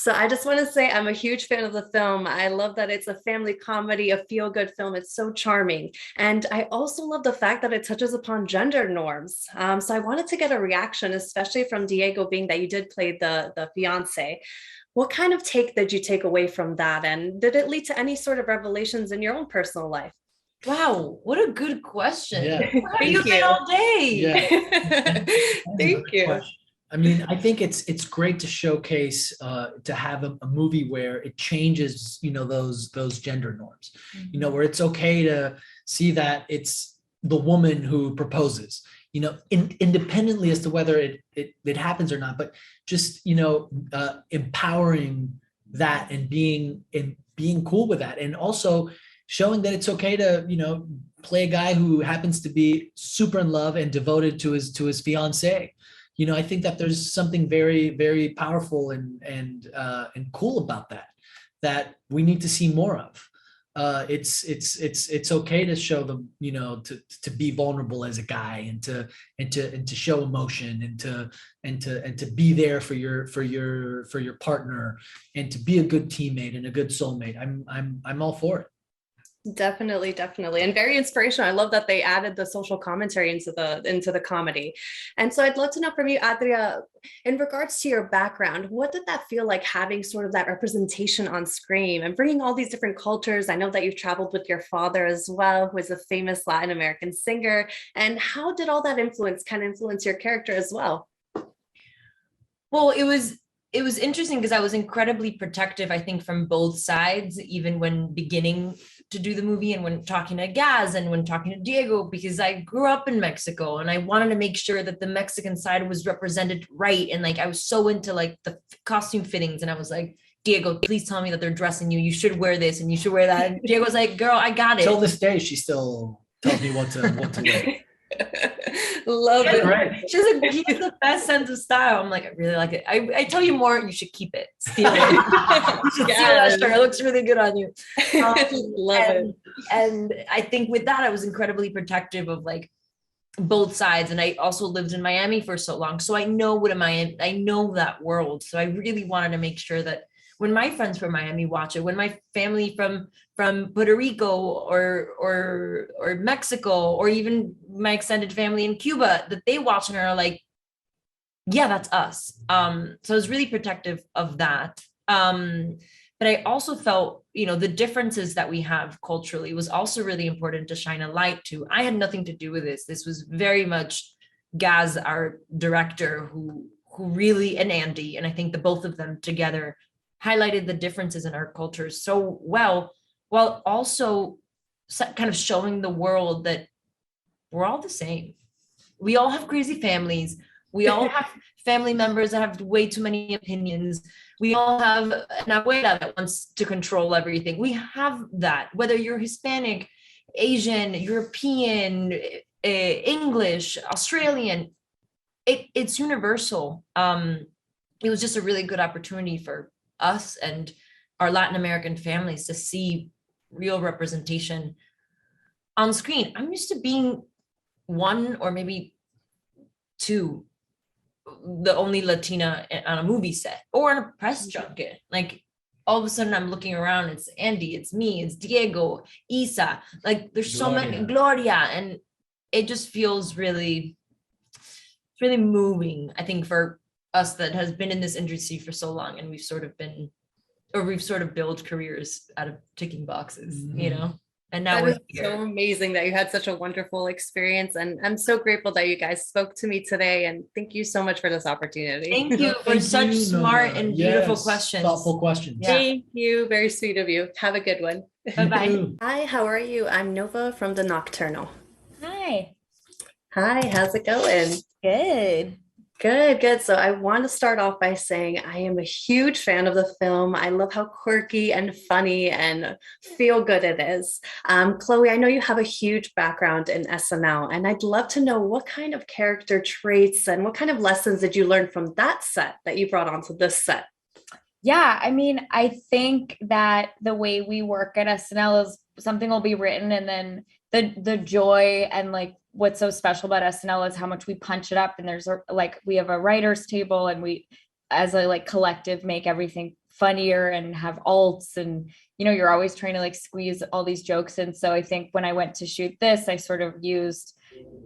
So I just want to say I'm a huge fan of the film. I love that it's a family comedy, a feel-good film. It's so charming. And I also love the fact that it touches upon gender norms. So I wanted to get a reaction, especially from Diego, being that you did play the fiance. What kind of take did you take away from that? And did it lead to any sort of revelations in your own personal life? Wow, what a good question. Yeah. Where have you Thank been you. all day? Yeah. That's a Thank great you. question. I mean, I think it's great to showcase to have a movie where it changes, those gender norms, where it's okay to see that it's the woman who proposes, independently as to whether it happens or not, but just empowering that and being cool with that, and also showing that it's okay to play a guy who happens to be super in love and devoted to his fiance. I think that there's something very, very powerful and cool about that we need to see more of. It's okay to show them, to be vulnerable as a guy, and to show emotion, and to be there for your partner, and to be a good teammate and a good soulmate. I'm all for it. Definitely, definitely. And very inspirational. I love that they added the social commentary into the comedy. And so I'd love to know from you, Adria, in regards to your background, what did that feel like, having sort of that representation on screen and bringing all these different cultures? I know that you've traveled with your father as well, who is a famous Latin American singer. And how did all that influence your character as well? Well, it was interesting because I was incredibly protective, I think, from both sides, even when beginning to do the movie and when talking to Gaz and when talking to Diego, because I grew up in Mexico and I wanted to make sure that the Mexican side was represented right. And like, I was so into like the costume fittings, and I was like, Diego, please tell me that they're dressing you. You should wear this and you should wear that. And Diego was like, girl, I got it. Till this day, she still tells me what to wear. Love it. Right. He has the best sense of style. I'm like, I really like it. I tell you more, you should keep it. Steal it. You should steal that shirt. It looks really good on you. Love it. And I think with that, I was incredibly protective of like both sides. And I also lived in Miami for so long. So I know I know that world. So I really wanted to make sure that when my friends from Miami watch it, when my family from Puerto Rico or Mexico, or even my extended family in Cuba, that they watch and are like, yeah, that's us. So I was really protective of that. But I also felt, the differences that we have culturally was also really important to shine a light to. I had nothing to do with this. This was very much Gaz, our director, who really, and Andy, and I think the both of them together highlighted the differences in our cultures so well, while also kind of showing the world that we're all the same. We all have crazy families. We all have family members that have way too many opinions. We all have an abuela that wants to control everything. We have that, whether you're Hispanic, Asian, European, English, Australian, it's universal. It was just a really good opportunity for us and our Latin American families to see real representation on screen. I'm used to being one or maybe two, the only Latina on a movie set or on a press junket. Like all of a sudden I'm looking around, it's Andy, it's me, it's Diego, Isa, like there's so many, Gloria, and it just feels really moving, I think, for us that has been in this industry for so long, and we've sort of built careers out of ticking boxes, and now we're here. So amazing that you had such a wonderful experience, and I'm so grateful that you guys spoke to me today, and thank you so much for this opportunity. Thank you for such smart and beautiful questions. Thoughtful questions. Yeah. Thank you. Very sweet of you. Have a good one. Bye-bye. Hi, how are you? I'm Nova from The Nocturnal. Hi. Hi, how's it going? Good. Good. So I want to start off by saying I am a huge fan of the film. I love how quirky and funny and feel good it is. Chloe, I know you have a huge background in SNL, and I'd love to know what kind of character traits and what kind of lessons did you learn from that set that you brought onto this set? Yeah, I mean, I think that the way we work at SNL is something will be written, and then the joy and like what's so special about SNL is how much we punch it up, and we have a writer's table, and we as a collective make everything funnier and have alts, and you're always trying to like squeeze all these jokes in. So I think when I went to shoot this, I sort of used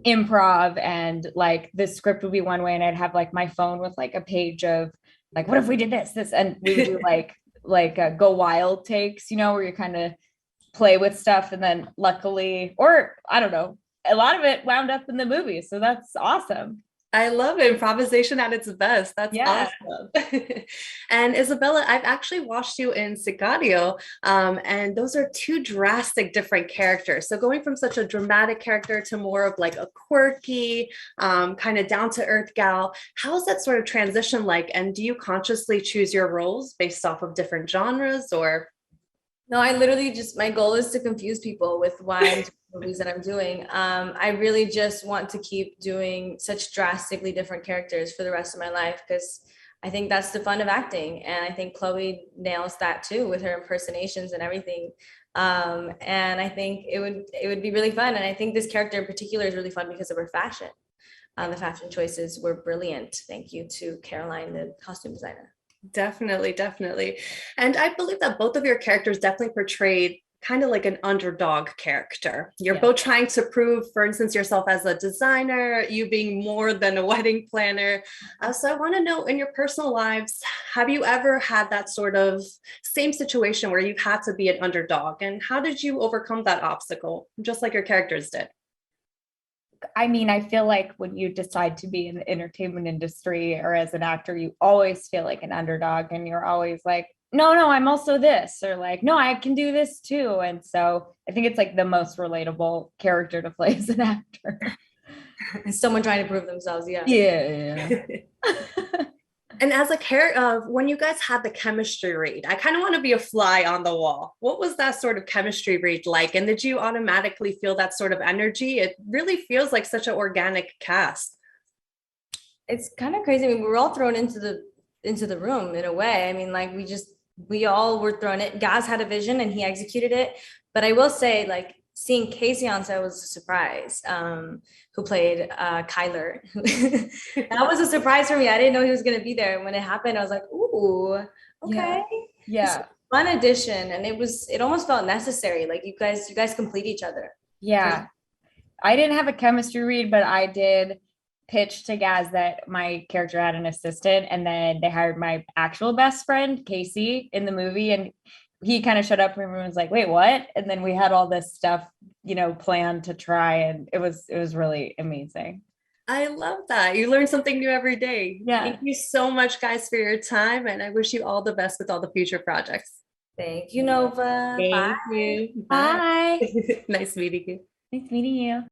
improv, and like the script would be one way, and I'd have like my phone with like a page of like, what if we did this, and we would do like go wild takes, where you kind of play with stuff. And then luckily, or I don't know, a lot of it wound up in the movie. So that's awesome. I love improvisation at its best. That's awesome. And Isabela, I've actually watched you in Sicario, and those are two drastic different characters. So going from such a dramatic character to more of like a quirky, kind of down to earth gal, how is that sort of transition like? And do you consciously choose your roles based off of different genres, or? No, I literally my goal is to confuse people with why I'm doing the movies that I'm doing. I really just want to keep doing such drastically different characters for the rest of my life, because I think that's the fun of acting. And I think Chloe nails that too with her impersonations and everything. And I think it would be really fun. And I think this character in particular is really fun because of her fashion. The fashion choices were brilliant. Thank you to Caroline, the costume designer. Definitely. And I believe that both of your characters definitely portrayed kind of like an underdog character. You're both trying to prove, for instance, yourself as a designer, you being more than a wedding planner. So I want to know, in your personal lives, have you ever had that sort of same situation where you had to be an underdog? And how did you overcome that obstacle, just like your characters did? I mean, I feel like when you decide to be in the entertainment industry or as an actor, you always feel like an underdog, and you're always like, no, I'm also this, or like, no, I can do this too. And so I think it's like the most relatable character to play as an actor. Someone trying to prove themselves. Yeah. And as a character, when you guys had the chemistry read, I kind of want to be a fly on the wall. What was that sort of chemistry read like? And did you automatically feel that sort of energy? It really feels like such an organic cast. It's kind of crazy. I mean, we were all thrown into the room in a way. I mean, like we all were thrown in. Gaz had a vision and he executed it. But I will say, like, seeing Casey on set was a surprise, who played Kyler. That was a surprise for me. I didn't know he was going to be there. And when it happened, I was like, ooh, okay. Yeah. Fun addition. And it almost felt necessary. Like you guys complete each other. Yeah. I didn't have a chemistry read, but I did pitch to Gaz that my character had an assistant, and then they hired my actual best friend, Casey, in the movie. And he kind of showed up and everyone was like, wait, what? And then we had all this stuff, planned to try, and it was really amazing. I love that. You learn something new every day. Yeah. Thank you so much, guys, for your time. And I wish you all the best with all the future projects. Thank you, Nova. Thank you. Bye. Nice meeting you. Nice meeting you.